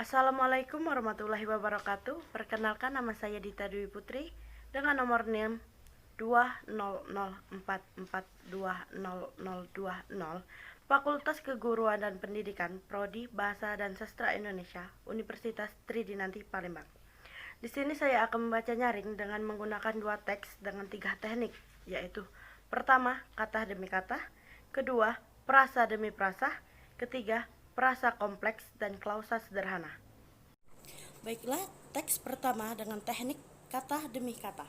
Assalamualaikum warahmatullahi wabarakatuh. Perkenalkan, nama saya Dita Dwi Putri dengan nomor NIM 200442020, Fakultas Keguruan dan Pendidikan, Prodi Bahasa dan Sastra Indonesia, Universitas Tridinanti Palembang. Di sini saya akan membaca nyaring dengan menggunakan dua teks dengan 3 teknik, yaitu pertama, kata demi kata, kedua, prasa demi prasa, ketiga, prasa kompleks dan klausa sederhana. Baiklah, teks pertama dengan teknik kata demi kata.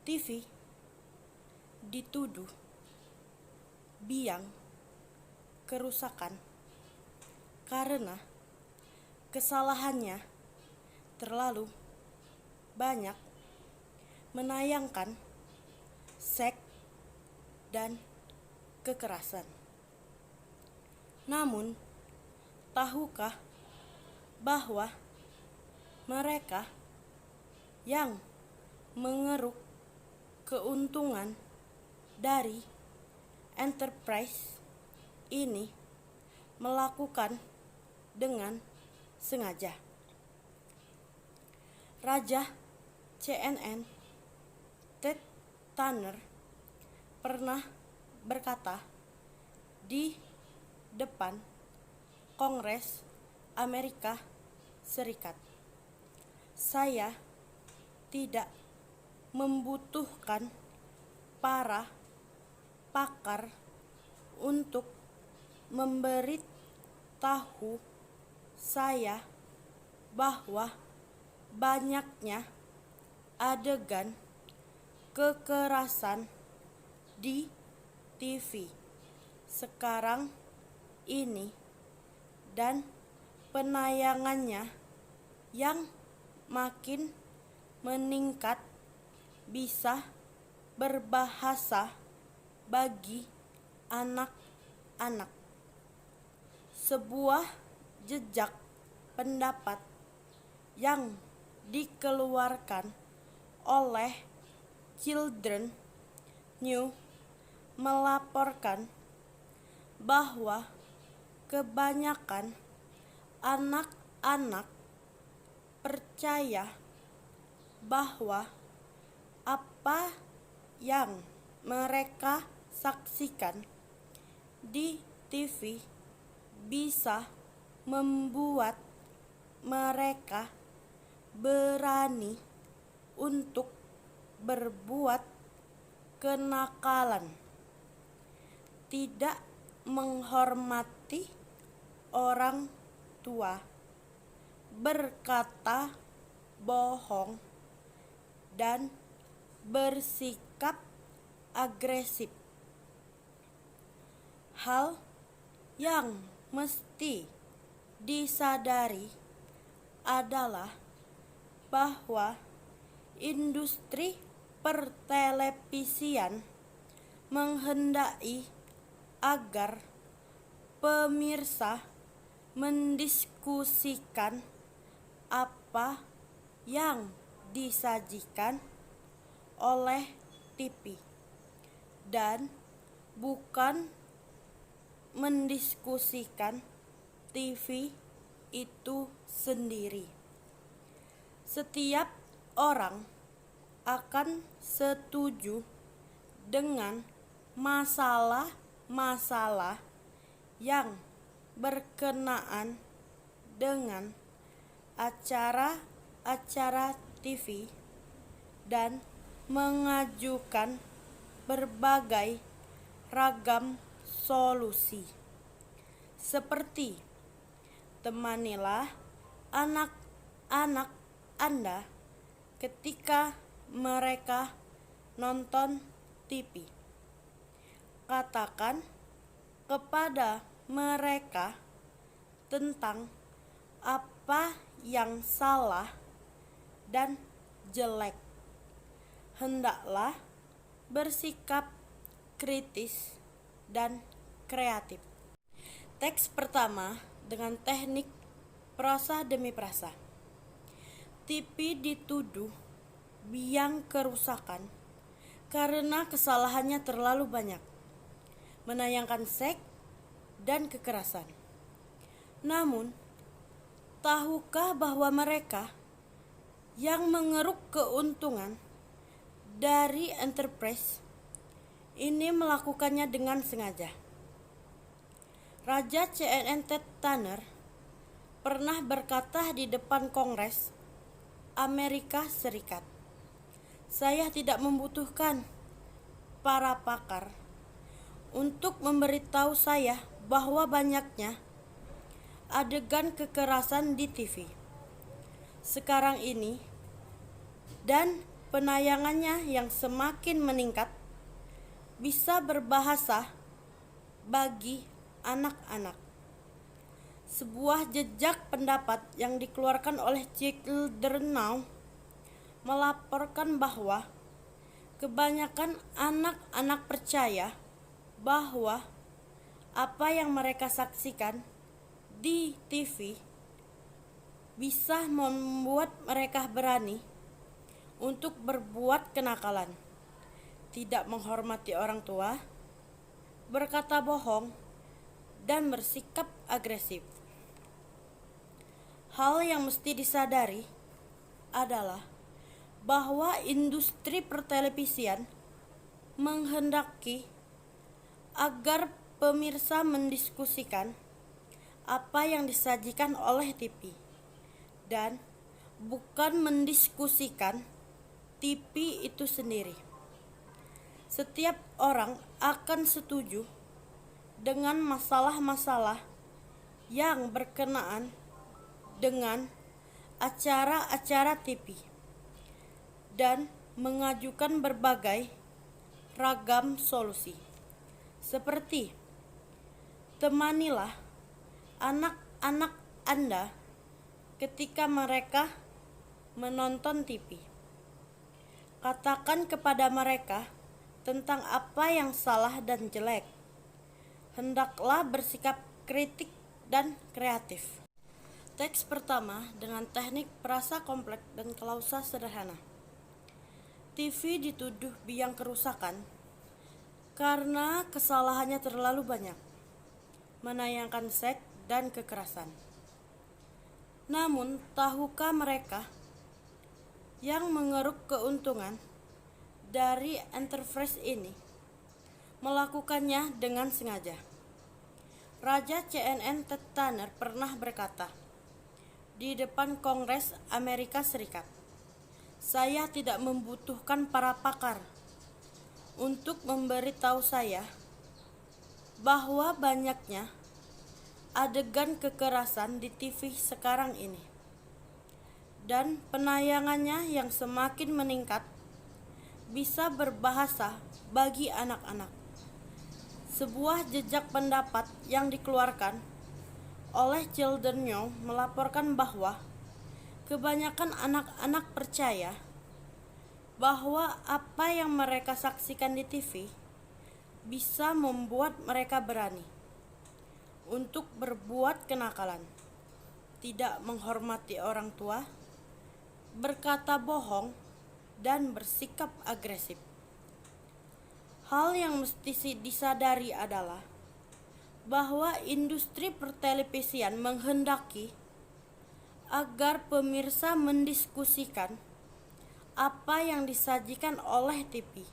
TV dituduh biang kerusakan karena kesalahannya terlalu banyak menayangkan seks dan kekerasan. Namun, tahukah bahwa mereka yang mengeruk keuntungan dari enterprise ini melakukan dengan sengaja? Raja CNN Ted Turner pernah berkata di depan Kongres Amerika Serikat, "Saya tidak membutuhkan para pakar untuk memberitahu saya bahwa banyaknya adegan kekerasan di TV sekarang ini dan penayangannya yang makin meningkat bisa berbahasa bagi anak-anak." Sebuah jejak pendapat yang dikeluarkan oleh Children New melaporkan bahwa kebanyakan anak-anak percaya bahwa apa yang mereka saksikan di TV bisa membuat mereka berani untuk berbuat kenakalan, tidak menghormati orang tua, berkata bohong, dan bersikap agresif. Hal yang mesti disadari adalah bahwa industri pertelevisian menghendaki agar pemirsa mendiskusikan apa yang disajikan oleh TV dan bukan mendiskusikan TV itu sendiri. Setiap orang akan setuju dengan masalah-masalah yang berkenaan dengan acara-acara TV dan mengajukan berbagai ragam solusi, seperti temanilah anak-anak Anda ketika mereka nonton TV. Katakan kepada mereka tentang apa yang salah dan jelek. Hendaklah bersikap kritis dan kreatif. Teks pertama dengan teknik prasa demi prasa. TV dituduh biang kerusakan karena kesalahannya terlalu banyak menayangkan seks dan kekerasan. Namun, Tahukah bahwa mereka yang mengeruk keuntungan dari enterprise ini melakukannya dengan sengaja? Raja CNN Ted Turner pernah berkata di depan Kongres Amerika Serikat, "Saya tidak membutuhkan para pakar untuk memberitahu saya bahwa banyaknya adegan kekerasan di TV sekarang ini dan penayangannya yang semakin meningkat bisa berbahasa bagi anak-anak." Sebuah jejak pendapat yang dikeluarkan oleh Children Now melaporkan bahwa kebanyakan anak-anak percaya bahwa apa yang mereka saksikan di TV bisa membuat mereka berani untuk berbuat kenakalan, tidak menghormati orang tua, berkata bohong, dan bersikap agresif. Hal yang mesti disadari adalah bahwa industri pertelevisian menghendaki agar pemirsa mendiskusikan apa yang disajikan oleh TV dan bukan mendiskusikan TV itu sendiri. Setiap orang akan setuju dengan masalah-masalah yang berkenaan dengan acara-acara TV dan mengajukan berbagai ragam solusi, seperti temanilah anak-anak Anda ketika mereka menonton TV. Katakan kepada mereka tentang apa yang salah dan jelek. Hendaklah bersikap kritik dan kreatif. Teks pertama dengan teknik perasa kompleks dan klausa sederhana. TV dituduh biang kerusakan karena kesalahannya terlalu banyak, menayangkan seks dan kekerasan. Namun, tahukah mereka yang mengeruk keuntungan dari enterprise ini melakukannya dengan sengaja? Raja CNN Ted Turner pernah berkata di depan Kongres Amerika Serikat, "Saya tidak membutuhkan para pakar untuk memberitahu saya bahwa banyaknya adegan kekerasan di TV sekarang ini dan penayangannya yang semakin meningkat bisa berbahasa bagi anak-anak." Sebuah jejak pendapat yang dikeluarkan oleh Children Now melaporkan bahwa kebanyakan anak-anak percaya bahwa apa yang mereka saksikan di TV bisa membuat mereka berani untuk berbuat kenakalan, tidak menghormati orang tua, berkata bohong, dan bersikap agresif. Hal yang mesti disadari adalah bahwa industri pertelevisian menghendaki agar pemirsa mendiskusikan apa yang disajikan oleh TV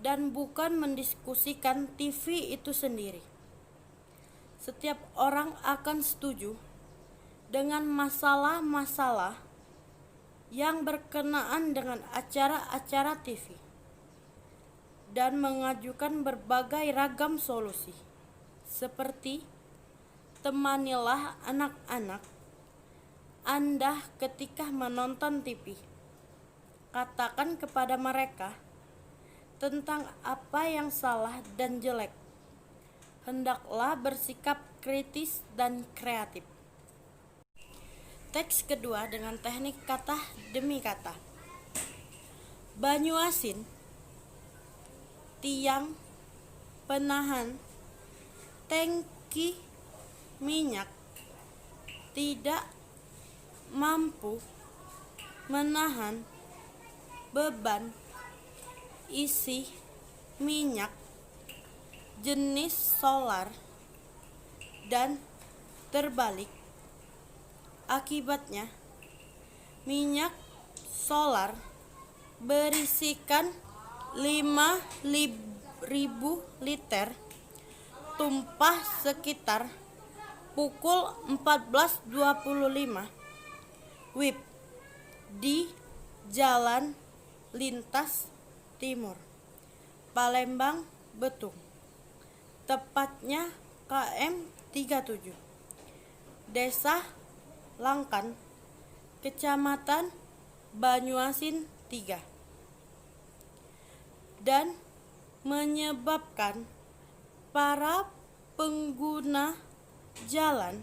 dan bukan mendiskusikan TV itu sendiri. Setiap orang akan setuju dengan masalah-masalah yang berkenaan dengan acara-acara TV dan mengajukan berbagai ragam solusi, seperti temanilah anak-anak Anda ketika menonton TV. Katakan kepada mereka tentang apa yang salah dan jelek. Hendaklah bersikap kritis dan kreatif. Teks kedua dengan teknik kata demi kata. Banyu asin, tiang penahan tangki minyak tidak mampu menahan beban isi minyak jenis solar dan terbalik. Akibatnya, minyak solar berisikan 5.000 liter tumpah sekitar pukul 14.25 WIB di Jalan Lintas Timur, Palembang, Betung, tepatnya KM 37, Desa Langkan, Kecamatan Banyuasin 3, dan menyebabkan para pengguna jalan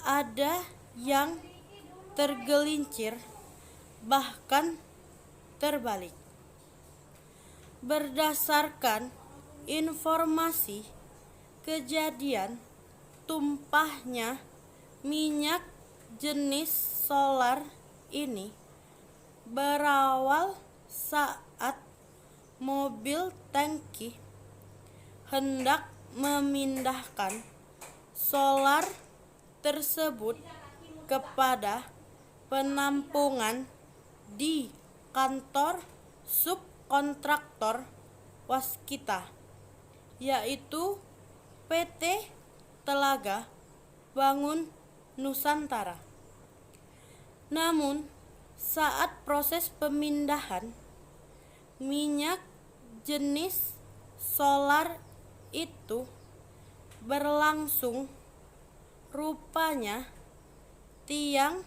ada yang tergelincir bahkan terbalik. Berdasarkan informasi kejadian tumpahnya minyak jenis solar ini berawal saat mobil tangki hendak memindahkan solar tersebut kepada penampungan di kantor subkontraktor waskita, yaitu PT Telaga Bangun Nusantara. Namun, saat proses pemindahan, minyak jenis solar itu berlangsung, rupanya tiang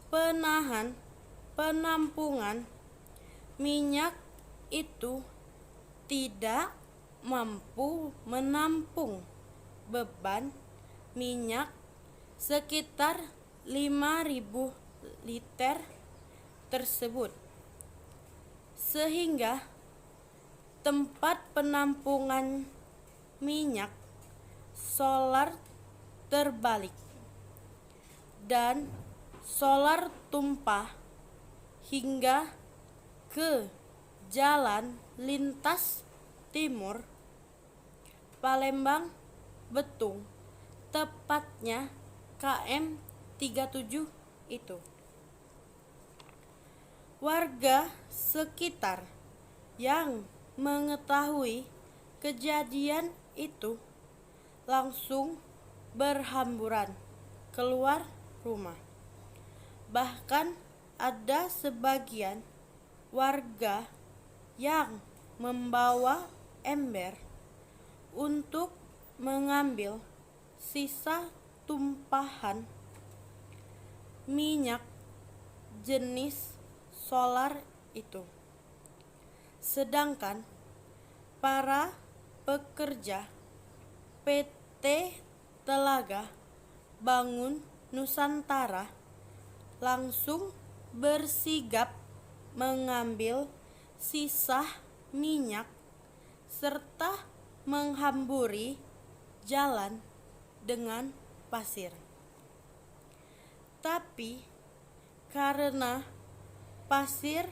penahan penampungan minyak itu tidak mampu menampung beban minyak sekitar 5.000 liter tersebut, sehingga tempat penampungan minyak solar terbalik dan solar tumpah hingga ke Jalan Lintas Timur, Palembang, Betung, tepatnya KM 37 itu. Warga sekitar yang mengetahui kejadian itu langsung berhamburan keluar rumah. Bahkan ada sebagian warga yang membawa ember untuk mengambil sisa tumpahan minyak jenis solar itu. Sedangkan para pekerja PT Telaga Bangun Nusantara langsung bersigap mengambil sisa minyak serta menghamburi jalan dengan pasir. Tapi karena pasir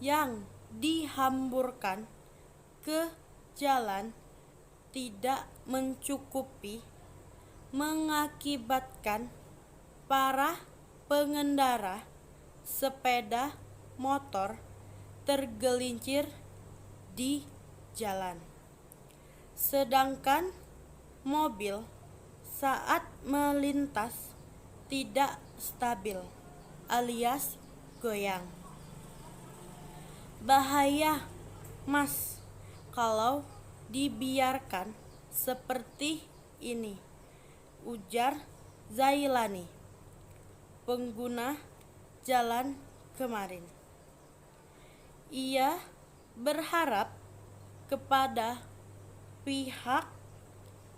yang dihamburkan ke jalan tidak mencukupi, mengakibatkan para pengendara sepeda motor tergelincir di jalan. Sedangkan mobil saat melintas tidak stabil alias goyang. Bahaya, Mas, kalau dibiarkan seperti ini, ujar Zailani, pengguna jalan kemarin. Ia berharap kepada pihak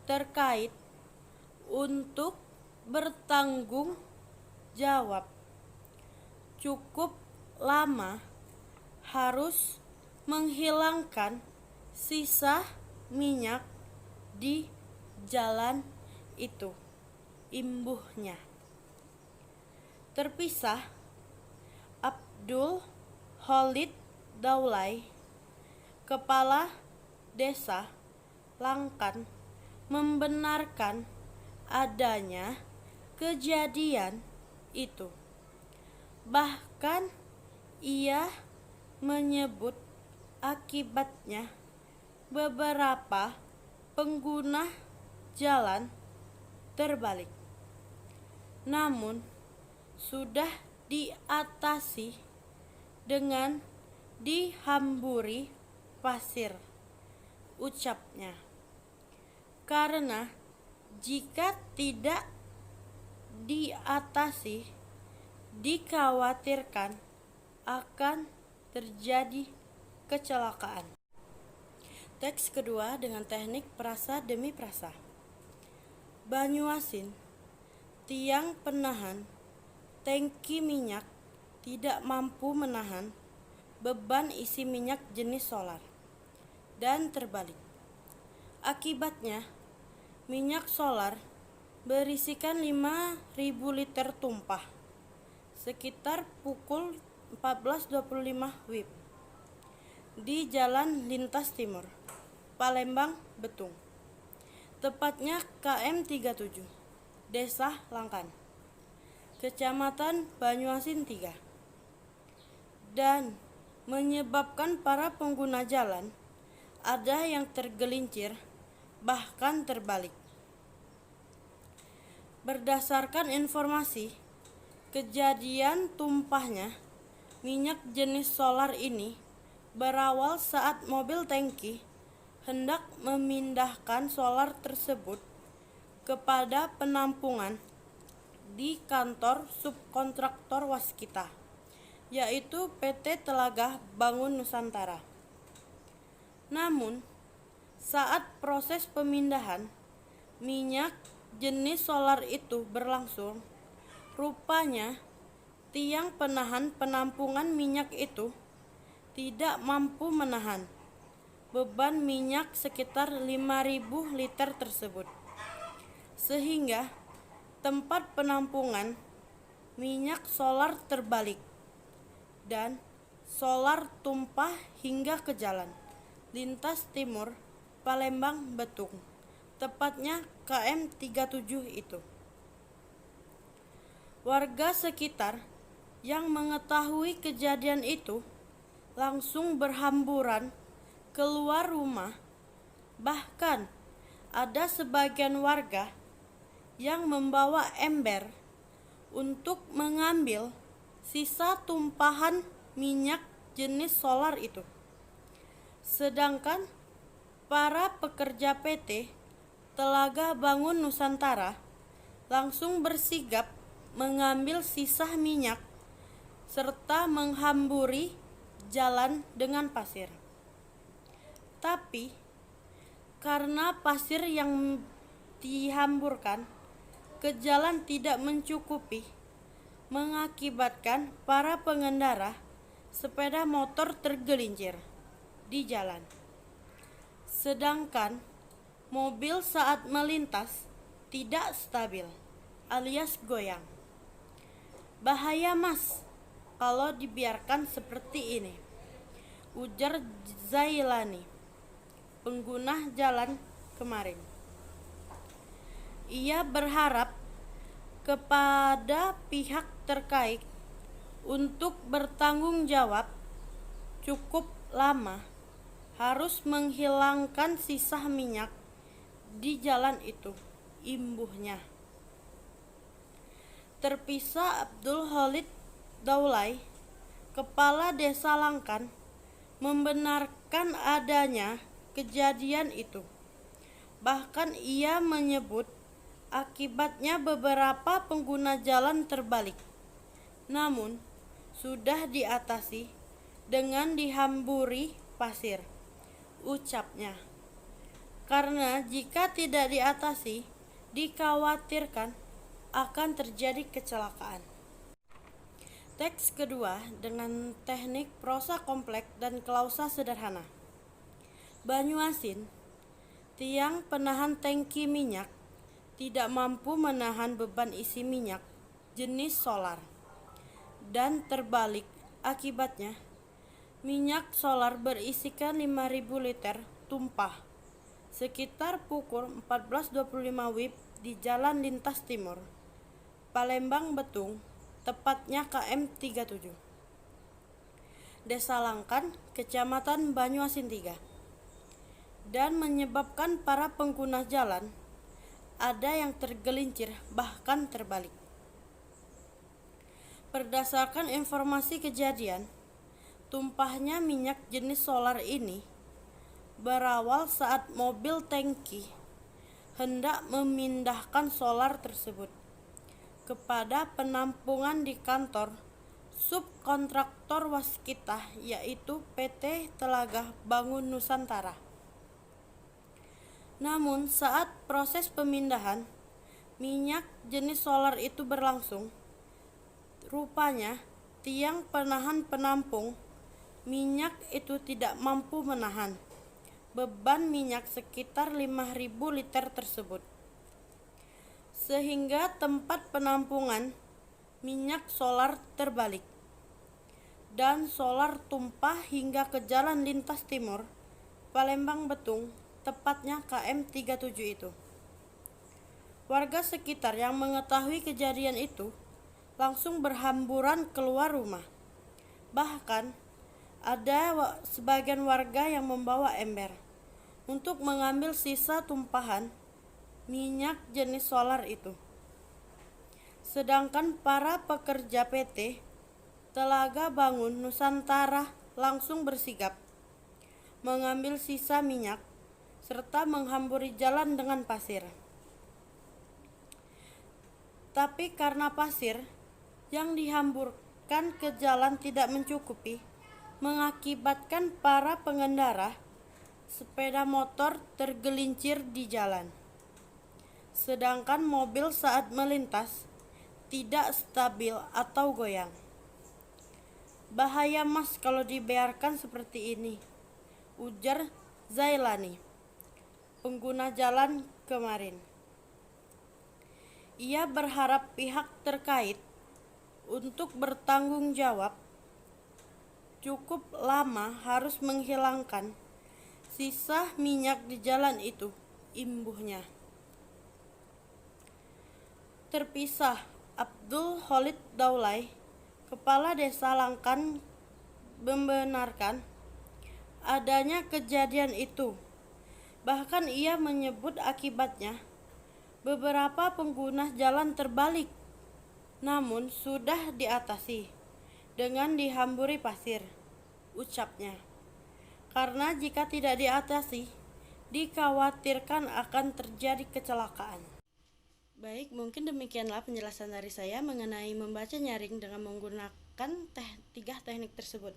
terkait untuk bertanggung jawab. Cukup lama harus menghilangkan sisa minyak di jalan itu, imbuhnya. Terpisah, Abdul Khalid Daulay, Kepala Desa Langkan, membenarkan adanya kejadian itu. Bahkan ia menyebut akibatnya beberapa pengguna jalan terbalik. Namun sudah diatasi dengan dihamburi pasir, ucapnya. Karena jika tidak diatasi, dikhawatirkan akan terjadi kecelakaan. Teks kedua dengan teknik prasa demi prasa. Banyuasin, tiang penahan tangki minyak tidak mampu menahan beban isi minyak jenis solar, dan terbalik. Akibatnya, minyak solar berisikan 5.000 liter tumpah sekitar pukul 14.25 WIB di Jalan Lintas Timur, Palembang, Betung. Tepatnya KM 37, Desa Langkan, Kecamatan Banyuasin 3. Dan menyebabkan para pengguna jalan ada yang tergelincir bahkan terbalik. Berdasarkan informasi, kejadian tumpahnya minyak jenis solar ini berawal saat mobil tangki hendak memindahkan solar tersebut kepada penampungan di kantor subkontraktor Waskita, yaitu PT Telaga Bangun Nusantara. Namun, saat proses pemindahan minyak jenis solar itu berlangsung, rupanya tiang penahan penampungan minyak itu tidak mampu menahan beban minyak sekitar 5.000 liter tersebut, sehingga tempat penampungan minyak solar terbalik dan solar tumpah hingga ke jalan Lintas Timur, Palembang, Betung, tepatnya KM 37 itu. Warga sekitar yang mengetahui kejadian itu langsung berhamburan keluar rumah. Bahkan ada sebagian warga yang membawa ember untuk mengambil sisa tumpahan minyak jenis solar itu. Sedangkan para pekerja PT Telaga Bangun Nusantara langsung bersigap mengambil sisa minyak serta menghamburi jalan dengan pasir. Tapi karena pasir yang dihamburkan ke jalan tidak mencukupi, mengakibatkan para pengendara sepeda motor tergelincir di jalan. Sedangkan mobil saat melintas tidak stabil alias goyang. Bahaya mas kalau dibiarkan seperti ini, ujar Zailani, pengguna jalan kemarin. Ia berharap kepada pihak terkait untuk bertanggung jawab. Cukup lama harus menghilangkan sisa minyak di jalan itu, imbuhnya. Terpisah Abdul Khalid Daulay, Kepala Desa Langkan, membenarkan adanya kejadian itu. Bahkan ia menyebut akibatnya beberapa pengguna jalan terbalik. Namun sudah diatasi dengan dihamburi pasir, ucapnya. Karena jika tidak diatasi, dikhawatirkan akan terjadi kecelakaan. Teks kedua dengan teknik prosa kompleks dan klausa sederhana. Banyuasin, tiang penahan tangki minyak tidak mampu menahan beban isi minyak jenis solar, dan terbalik. Akibatnya minyak solar berisikan 5.000 liter tumpah sekitar pukul 14.25 WIB di Jalan Lintas Timur, Palembang, Betung, tepatnya KM 37. Desa Langkan, Kecamatan Banyuasin 3. Dan menyebabkan para pengguna jalan ada yang tergelincir bahkan terbalik. Berdasarkan informasi kejadian, tumpahnya minyak jenis solar ini berawal saat mobil tangki hendak memindahkan solar tersebut kepada penampungan di kantor subkontraktor waskita, yaitu PT Telaga Bangun Nusantara. Namun saat proses pemindahan minyak jenis solar itu berlangsung, rupanya tiang penahan penampung minyak itu tidak mampu menahan beban minyak sekitar 5.000 liter tersebut, sehingga tempat penampungan minyak solar terbalik dan solar tumpah hingga ke Jalan Lintas Timur Palembang Betung, tepatnya KM 37 itu. Warga sekitar yang mengetahui kejadian itu langsung berhamburan keluar rumah. Bahkan ada sebagian warga yang membawa ember untuk mengambil sisa tumpahan minyak jenis solar itu. Sedangkan para pekerja PT Telaga Bangun Nusantara langsung bersigap mengambil sisa minyak serta menghamburi jalan dengan pasir. Tapi karena pasir yang dihamburkan ke jalan tidak mencukupi, mengakibatkan para pengendara sepeda motor tergelincir di jalan. Sedangkan mobil saat melintas tidak stabil atau goyang. Bahaya mas kalau dibiarkan seperti ini, ujar Zailani, pengguna jalan kemarin. Ia berharap pihak terkait untuk bertanggung jawab. Cukup lama harus menghilangkan sisa minyak di jalan itu, imbuhnya. Terpisah, Abdul Khalid Daulay, Kepala Desa Langkan, membenarkan adanya kejadian itu. Bahkan ia menyebut akibatnya beberapa pengguna jalan terbalik, namun sudah diatasi dengan dihamburi pasir, ucapnya. Karena jika tidak diatasi, dikhawatirkan akan terjadi kecelakaan. Baik, mungkin demikianlah penjelasan dari saya mengenai membaca nyaring dengan menggunakan tiga teknik tersebut.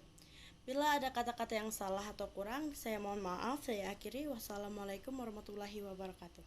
Bila ada kata-kata yang salah atau kurang, saya mohon maaf. Saya akhiri. Wassalamualaikum warahmatullahi wabarakatuh.